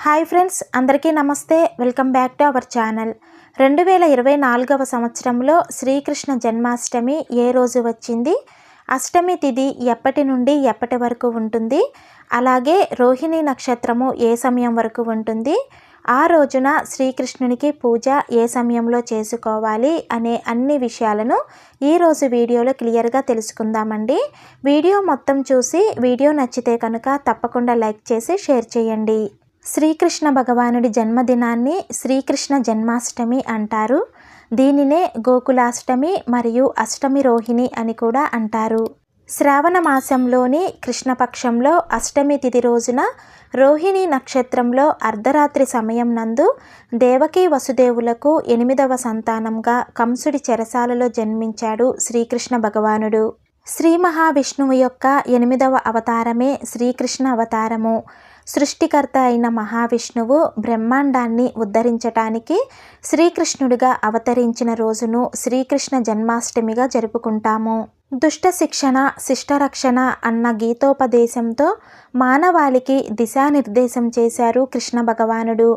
Hi friends, అందరికీ నమస్తే. Welcome back to our channel. 2024వ సంవత్సరంలో శ్రీకృష్ణ జన్మాష్టమి ఏ రోజు వచ్చింది, అష్టమి తిథి ఎప్పటి నుండి ఎప్పటి వరకు ఉంటుంది, అలాగే రోహిణి నక్షత్రము ఏ సమయం వరకు ఉంటుంది, ఆ రోజున శ్రీకృష్ణునికి పూజ ఏ సమయంలో చేసుకోవాలి అనే అన్ని విషయాలను ఈరోజు వీడియోలో క్లియర్గా తెలుసుకుందామండి. వీడియో మొత్తం చూసి వీడియో నచ్చితే కనుక తప్పకుండా లైక్ చేసి షేర్ చేయండి. శ్రీకృష్ణ భగవానుడి జన్మదినాన్ని శ్రీకృష్ణ జన్మాష్టమి అంటారు. దీనినే గోకులాష్టమి మరియు అష్టమి రోహిణి అని కూడా అంటారు. శ్రావణ మాసంలోని కృష్ణపక్షంలో అష్టమి తిథి రోజున రోహిణి నక్షత్రంలో అర్ధరాత్రి సమయం నందు దేవకీ వసుదేవులకు 8వ సంతానంగా కంసుడి చెరసాలలో జన్మించాడు శ్రీకృష్ణ భగవానుడు. శ్రీ మహావిష్ణువు యొక్క 8వ అవతారమే శ్రీకృష్ణ అవతారము. సృష్టికర్త అయిన మహావిష్ణువు బ్రహ్మాండాన్ని ఉద్ధరించటానికి శ్రీకృష్ణుడిగా అవతరించిన రోజును శ్రీకృష్ణ జన్మాష్టమిగా జరుపుకుంటాము. దుష్ట శిక్షణ శిష్టరక్షణ అన్న గీతోపదేశంతో మానవాళికి దిశానిర్దేశం చేశారు కృష్ణ భగవానుడు.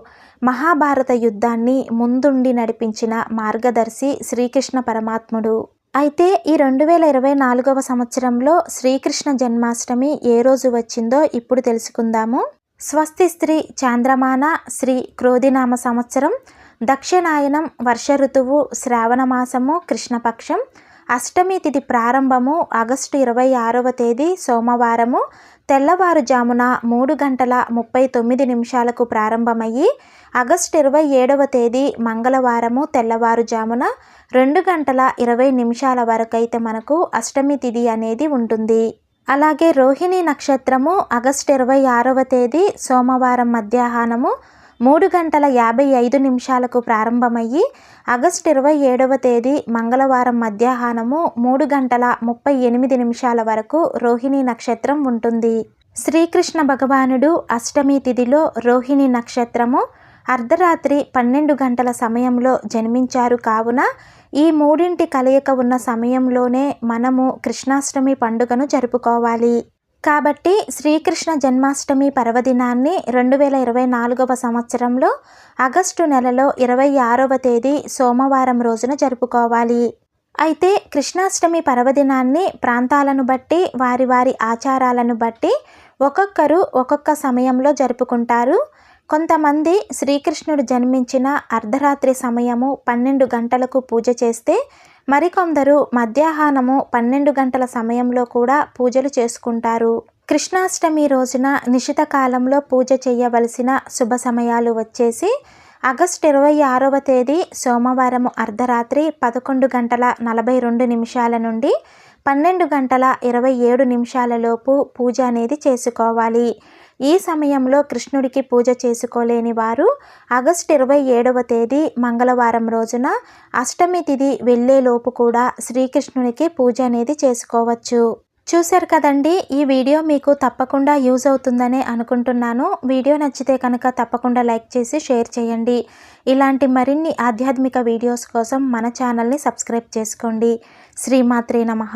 మహాభారత యుద్ధాన్ని ముందుండి నడిపించిన మార్గదర్శి శ్రీకృష్ణ పరమాత్ముడు. అయితే ఈ 2024వ సంవత్సరంలో శ్రీకృష్ణ జన్మాష్టమి ఏ రోజు వచ్చిందో ఇప్పుడు తెలుసుకుందాము. స్వస్తి స్త్రీ చాంద్రమాన శ్రీ క్రోధినామ సంవత్సరం, దక్షిణాయనం, వర్ష ఋతువు, శ్రావణ మాసము, కృష్ణపక్షం, అష్టమి తిథి ప్రారంభము ఆగస్టు 26వ తేదీ సోమవారము తెల్లవారుజామున 3:39 ప్రారంభమయ్యి ఆగస్టు 27వ తేదీ మంగళవారము తెల్లవారుజామున 2:20 వరకైతే మనకు అష్టమి తిథి అనేది ఉంటుంది. అలాగే రోహిణి నక్షత్రము ఆగస్టు 26వ తేదీ సోమవారం మధ్యాహ్నము 3:55 ప్రారంభమయ్యి ఆగస్టు 27వ తేదీ మంగళవారం మధ్యాహ్నము 3:38 వరకు రోహిణి నక్షత్రం ఉంటుంది. శ్రీకృష్ణ భగవానుడు అష్టమి తిథిలో రోహిణి నక్షత్రము అర్ధరాత్రి 12 గంటల సమయంలో జన్మించారు. కావున ఈ మూడింటి కలయిక ఉన్న సమయంలోనే మనము కృష్ణాష్టమి పండుగను జరుపుకోవాలి. కాబట్టి శ్రీకృష్ణ జన్మాష్టమి పర్వదినాన్ని 2024వ సంవత్సరంలో ఆగస్టు నెలలో 26వ తేదీ సోమవారం రోజున జరుపుకోవాలి. అయితే కృష్ణాష్టమి పర్వదినాన్ని ప్రాంతాలను బట్టి వారి వారి ఆచారాలను బట్టి ఒక్కొక్కరు ఒక్కొక్క సమయంలో జరుపుకుంటారు. కొంతమంది శ్రీకృష్ణుడు జన్మించిన అర్ధరాత్రి సమయము 12 గంటలకు పూజ చేస్తే, మరికొందరు మధ్యాహ్నము 12 గంటల సమయంలో కూడా పూజలు చేసుకుంటారు. కృష్ణాష్టమి రోజున నిశిత కాలంలో పూజ చేయవలసిన శుభ సమయాలు వచ్చేసి ఆగస్టు 26వ తేదీ సోమవారము అర్ధరాత్రి 11:42 నుండి 12:27 లోపు పూజ అనేది చేసుకోవాలి. ఈ సమయంలో కృష్ణుడికి పూజ చేసుకోలేని వారు ఆగస్టు 27వ తేదీ మంగళవారం రోజున అష్టమి తిథి వెళ్ళేలోపు కూడా శ్రీకృష్ణునికి పూజ అనేది చేసుకోవచ్చు. చూశారు కదండి, ఈ వీడియో మీకు తప్పకుండా యూజ్ అవుతుందనే అనుకుంటున్నాను. వీడియో నచ్చితే కనుక తప్పకుండా లైక్ చేసి షేర్ చేయండి. ఇలాంటి మరిన్ని ఆధ్యాత్మిక వీడియోస్ కోసం మన ఛానల్ని సబ్స్క్రైబ్ చేసుకోండి. శ్రీమాత్రే నమః.